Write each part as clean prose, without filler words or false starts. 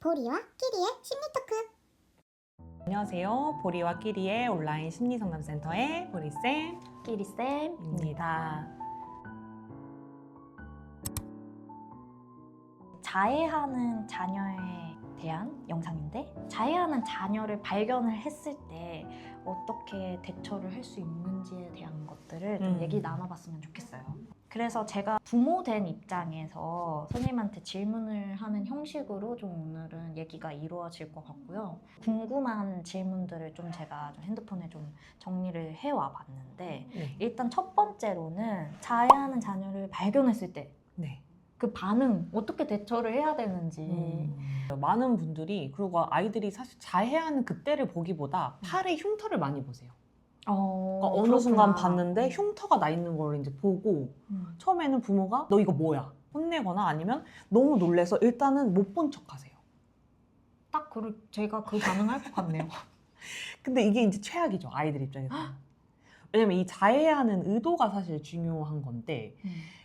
보리와 끼리의 심리 토크. 안녕하세요. 보리와 끼리의 온라인 심리상담센터의 보리쌤, 끼리쌤입니다. 자해하는 자녀에 대한 영상인데, 자해하는 자녀를 발견을 했을 때 어떻게 대처를 할 수 있는지에 대한 것들을 좀 얘기 나눠봤으면 좋겠어요. 그래서 제가 부모 된 입장에서 선생님한테 질문을 하는 형식으로 좀 오늘은 얘기가 이루어질 것 같고요. 궁금한 질문들을 좀 제가 좀 핸드폰에 좀 정리를 해와 봤는데, 일단 첫 번째로는 자해하는 자녀를 발견했을 때 그 반응, 어떻게 대처를 해야 되는지. 많은 분들이, 그리고 아이들이 사실 자해하는 그때를 보기보다 팔에 흉터를 많이 보세요. 그러니까 어느 그렇구나. 순간 봤는데 흉터가 나 있는 걸 이제 보고 처음에는 부모가 너 이거 뭐야? 혼내거나 아니면 너무 놀래서 일단은 못 본 척 하세요. 딱 제가 그 반응할 것 같네요. 근데 이게 이제 최악이죠, 아이들 입장에서. 왜냐면 이 자해하는 의도가 사실 중요한 건데,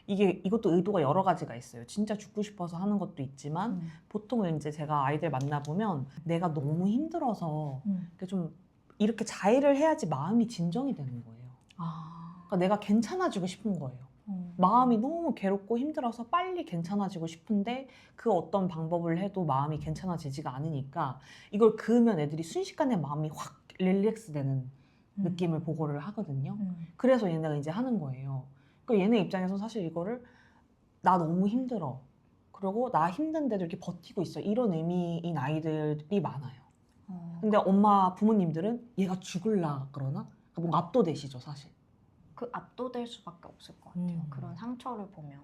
이것도 의도가 여러 가지가 있어요. 진짜 죽고 싶어서 하는 것도 있지만, 보통은 이제 제가 아이들 만나보면 내가 너무 힘들어서 이렇게 자해를 해야지 마음이 진정이 되는 거예요. 그러니까 내가 괜찮아지고 싶은 거예요. 마음이 너무 괴롭고 힘들어서 빨리 괜찮아지고 싶은데 그 어떤 방법을 해도 마음이 괜찮아지지가 않으니까 이걸 그으면 애들이 순식간에 마음이 확 릴렉스 되는 느낌을 보고를 하거든요. 그래서 얘네가 이제 하는 거예요. 그러니까 얘네 입장에서 사실 이거를 나 너무 힘들어. 그리고 나 힘든데도 이렇게 버티고 있어. 이런 의미인 아이들이 많아요. 근데 부모님들은 얘가 죽을라 그러나? 뭔가 압도되시죠, 사실. 그 압도될 수밖에 없을 것 같아요. 그런 상처를 보면.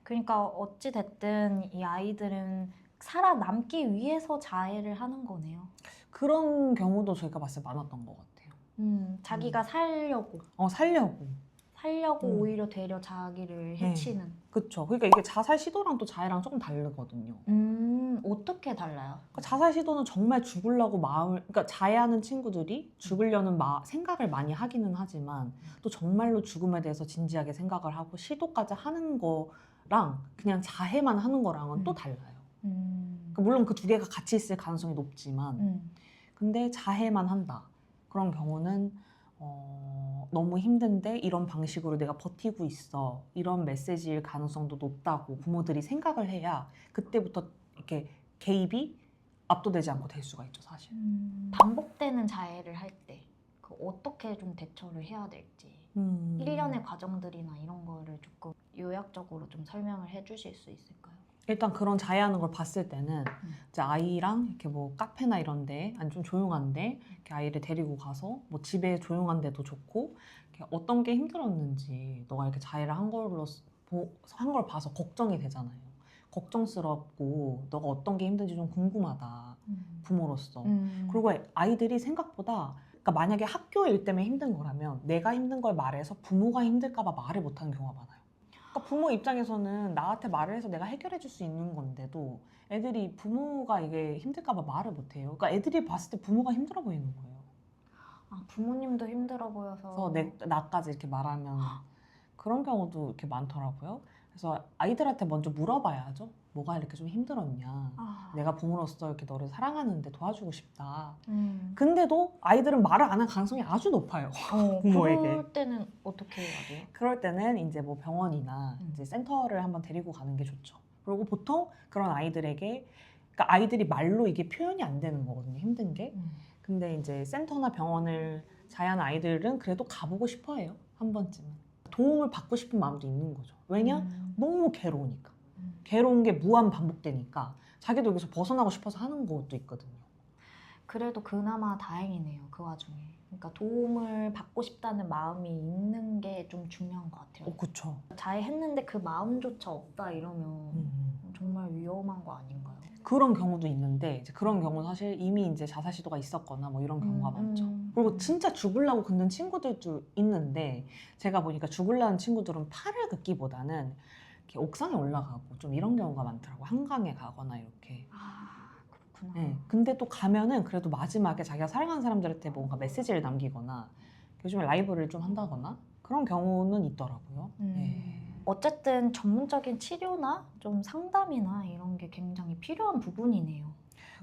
그러니까 어찌 됐든 이 아이들은 살아남기 위해서 자해를 하는 거네요. 그런 경우도 저희가 봤을 때 많았던 것 같아요. 자기가 살려고 살려고. 오히려 되려 자기를 해치는. 그쵸. 그러니까 이게 자살 시도랑 또 자해랑 조금 다르거든요. 어떻게 달라요? 그러니까 자살 시도는 정말 죽으려고 그러니까 자해하는 친구들이 죽으려는 생각을 많이 하기는 하지만 또 정말로 죽음에 대해서 진지하게 생각을 하고 시도까지 하는 거랑 그냥 자해만 하는 거랑은 또 달라요. 그러니까 물론 그 두 개가 같이 있을 가능성이 높지만 근데 자해만 한다. 그런 경우는 너무 힘든데 이런 방식으로 내가 버티고 있어. 이런 메시지일 가능성도 높다고 부모들이 생각을 해야 그때부터 이렇게 개입이 압도되지 않고 될 수가 있죠, 사실. 반복되는 자해를 할 때 어떻게 좀 대처를 해야 될지 일련의 과정들이나 이런 거를 조금 요약적으로 좀 설명을 해주실 수 있을까요? 일단 그런 자해하는 걸 봤을 때는 이제 아이랑 이렇게 뭐 카페나 이런데 아니 좀 조용한데 이렇게 아이를 데리고 가서 뭐 집에 조용한 데도 좋고 이렇게 어떤 게 힘들었는지 너가 이렇게 자해를 한 걸 봐서 걱정이 되잖아요. 걱정스럽고 너가 어떤 게 힘든지 좀 궁금하다, 부모로서. 그리고 아이들이 생각보다 그러니까 만약에 학교 일 때문에 힘든 거라면 내가 힘든 걸 말해서 부모가 힘들까 봐 말을 못하는 경우가 많아요. 그러니까 부모 입장에서는 나한테 말을 해서 내가 해결해 줄 수 있는 건데도 애들이 부모가 이게 힘들까 봐 말을 못해요. 그러니까 애들이 봤을 때 부모가 힘들어 보이는 거예요. 부모님도 힘들어 보여서 그래서 나까지 이렇게 말하면 그런 경우도 이렇게 많더라고요. 그래서 아이들한테 먼저 물어봐야죠. 뭐가 이렇게 좀 힘들었냐. 내가 부모로서 이렇게 너를 사랑하는데 도와주고 싶다. 근데도 아이들은 말을 안 할 가능성이 아주 높아요. 부모에게. 그럴 때는 어떻게 해야 돼요? 그럴 때는 이제 뭐 병원이나 이제 센터를 한번 데리고 가는 게 좋죠. 그리고 보통 그런 아이들에게, 그러니까 아이들이 말로 이게 표현이 안 되는 거거든요, 힘든 게. 근데 이제 센터나 병원을 자해하는 아이들은 그래도 가보고 싶어 해요, 한 번쯤은. 도움을 받고 싶은 마음도 있는 거죠. 왜냐? 너무 괴로우니까. 괴로운 게 무한 반복되니까 자기도 여기서 벗어나고 싶어서 하는 것도 있거든요. 그래도 그나마 다행이네요, 그 와중에. 그러니까 도움을 받고 싶다는 마음이 있는 게 좀 중요한 것 같아요. 그쵸. 자해했는데 그 마음조차 없다 이러면 정말 위험한 거 아닌가요? 그런 경우도 있는데 이제 그런 경우는 사실 이미 이제 자살 시도가 있었거나 뭐 이런 경우가 많죠. 그리고 진짜 죽으려고 긋는 친구들도 있는데 제가 보니까 죽으려는 친구들은 팔을 긋기보다는 이렇게 옥상에 올라가고 좀 이런 경우가 많더라고. 한강에 가거나 이렇게. 그렇구나. 네. 근데 또 가면은 그래도 마지막에 자기가 사랑하는 사람들한테 뭔가 메시지를 남기거나 요즘에 라이브를 좀 한다거나 그런 경우는 있더라고요. 네. 어쨌든 전문적인 치료나 좀 상담이나 이런 게 굉장히 필요한 부분이네요.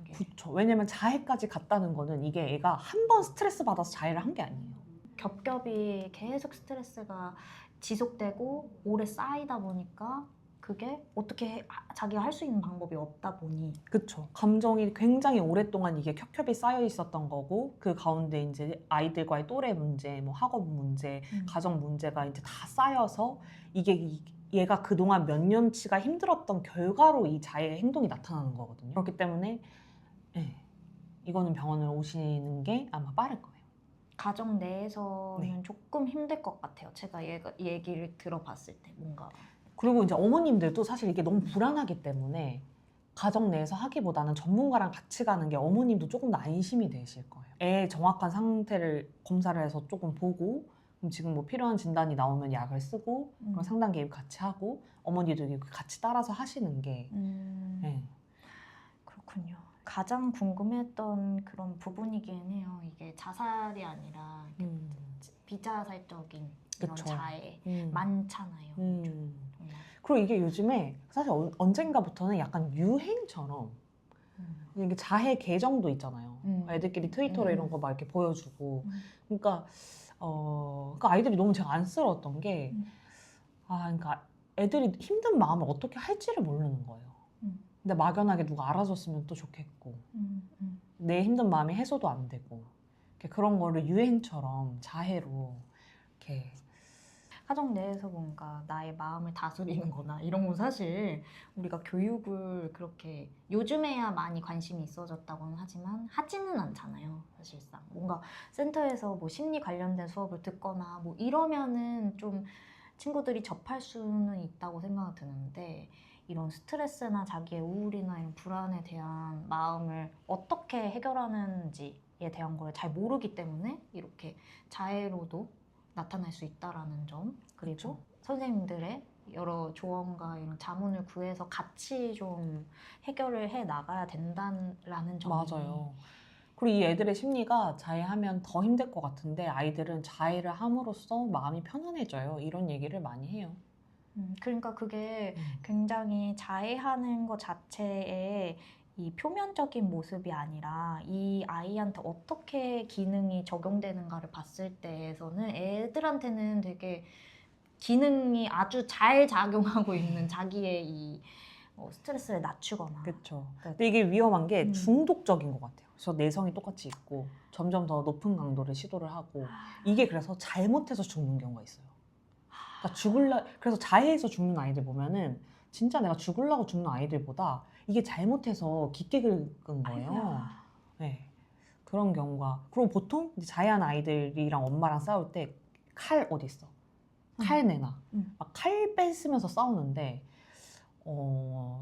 이게. 그렇죠. 왜냐면 자해까지 갔다는 거는 이게 애가 한 번 스트레스 받아서 자해를 한 게 아니에요. 겹겹이 계속 스트레스가 지속되고 오래 쌓이다 보니까 그게 어떻게 자기가 할 수 있는 방법이 없다 보니 그렇죠. 감정이 굉장히 오랫동안 이게 겹겹이 쌓여 있었던 거고 그 가운데 이제 아이들과의 또래 문제, 뭐 학업 문제, 가정 문제가 이제 다 쌓여서 이게 얘가 그동안 몇 년치가 힘들었던 결과로 이 자해 행동이 나타나는 거거든요. 그렇기 때문에 이거는 병원을 오시는 게 아마 빠를 거예요. 가정 내에서는 네. 조금 힘들 것 같아요. 제가 얘기를 들어봤을 때 뭔가 그리고 이제 어머님들도 사실 이게 너무 불안하기 때문에 가정 내에서 하기보다는 전문가랑 같이 가는 게 어머님도 조금 더 안심이 되실 거예요. 애의 정확한 상태를 검사를 해서 조금 보고 그럼 지금 뭐 필요한 진단이 나오면 약을 쓰고 그럼 상담 개입 같이 하고 어머니도 같이 따라서 하시는 게 네. 그렇군요. 가장 궁금했던 그런 부분이긴 해요. 이게 자살이 아니라 비자살적인 이런 그쵸. 자해 많잖아요. 정말. 그리고 이게 요즘에 사실 언젠가부터는 약간 유행처럼 이게 자해 계정도 있잖아요. 애들끼리 트위터로 이런 거 막 이렇게 보여주고 그러니까 그러니까 아이들이 너무 제가 안쓰러웠던 게 그러니까 애들이 힘든 마음을 어떻게 할지를 모르는 거예요. 근데 막연하게 누가 알아줬으면 또 좋겠고 내 힘든 마음이 해소도 안 되고 그런 거를 유행처럼 자해로 이렇게 가정 내에서 뭔가 나의 마음을 다스리는 거나 이런 건 사실 우리가 교육을 그렇게 요즘에야 많이 관심이 있어졌다고는 하지만 하지는 않잖아요. 사실상 뭔가 센터에서 뭐 심리 관련된 수업을 듣거나 뭐 이러면은 좀 친구들이 접할 수는 있다고 생각이 드는데 이런 스트레스나 자기의 우울이나 이런 불안에 대한 마음을 어떻게 해결하는지에 대한 걸 잘 모르기 때문에 이렇게 자해로도 나타날 수 있다라는 점 그리고 그쵸. 선생님들의 여러 조언과 이런 자문을 구해서 같이 좀 해결을 해 나가야 된다라는 점이 맞아요. 그리고 이 애들의 심리가 자해하면 더 힘들 것 같은데 아이들은 자해를 함으로써 마음이 편안해져요. 이런 얘기를 많이 해요. 그러니까 그게 굉장히 자해하는 것 자체에 이 표면적인 모습이 아니라 이 아이한테 어떻게 기능이 적용되는가를 봤을 때에서는 애들한테는 되게 기능이 아주 잘 작용하고 있는 자기의 이 스트레스를 낮추거나 그렇죠. 근데 이게 위험한 게 음. 중독적인 것 같아요. 그래서 내성이 똑같이 있고 점점 더 높은 강도를 시도를 하고 이게 그래서 잘못해서 죽는 경우가 있어요. 그러니까 그래서 자해해서 죽는 아이들 보면은 진짜 내가 죽으려고 죽는 아이들보다 이게 잘못해서 깊게 긁은 거예요. 아이고야. 네. 그런 경우가. 그리고 보통 이제 자해한 아이들이랑 엄마랑 싸울 때 칼 어디 있어? 칼 내놔. 막 칼 뺏으면서 싸우는데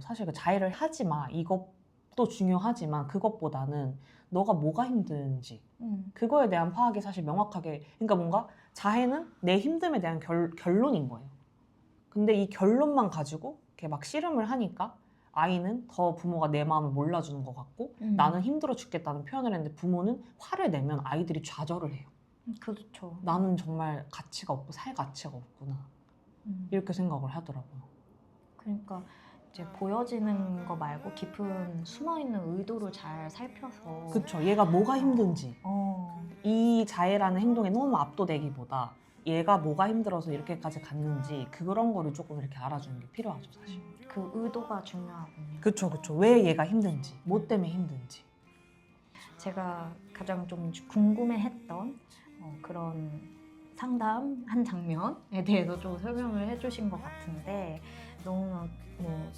사실 그 자해를 하지 마. 이것도 중요하지만 그것보다는 너가 뭐가 힘든지 그거에 대한 파악이 사실 명확하게 그러니까 뭔가 자해는 내 힘듦에 대한 결론인 거예요. 근데 이 결론만 가지고 이렇게 막 씨름을 하니까 아이는 더 부모가 내 마음을 몰라주는 것 같고 나는 힘들어 죽겠다는 표현을 했는데 부모는 화를 내면 아이들이 좌절을 해요. 그렇죠. 나는 정말 가치가 없고 살 가치가 없구나. 이렇게 생각을 하더라고요. 그러니까 이제 보여지는 거 말고 깊은 숨어있는 의도를 잘 살펴서 그쵸. 얘가 뭐가 힘든지 어, 이 자해라는 행동에 너무 압도되기보다 얘가 뭐가 힘들어서 이렇게까지 갔는지 그런 거를 조금 이렇게 알아주는 게 필요하죠, 사실. 그 의도가 중요하군요. 그쵸. 왜 얘가 힘든지, 뭐 때문에 힘든지. 제가 가장 좀 궁금해했던 그런 상담 한 장면에 대해서 좀 설명을 해주신 것 같은데 너무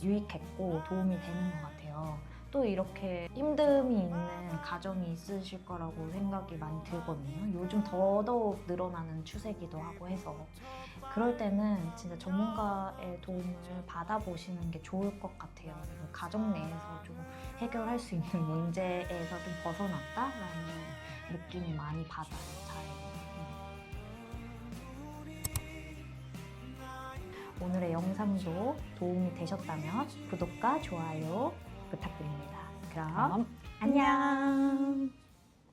유익했고 도움이 되는 것 같아요. 또 이렇게 힘듦이 있는 가정이 있으실 거라고 생각이 많이 들거든요. 요즘 더더욱 늘어나는 추세기도 하고 해서 그럴 때는 진짜 전문가의 도움을 받아보시는 게 좋을 것 같아요. 가정 내에서 좀 해결할 수 있는 문제에서 좀 벗어났다라는 느낌이 많이 받아요. 오늘의 영상도 도움이 되셨다면 구독과 좋아요 부탁드립니다. 그럼 안녕!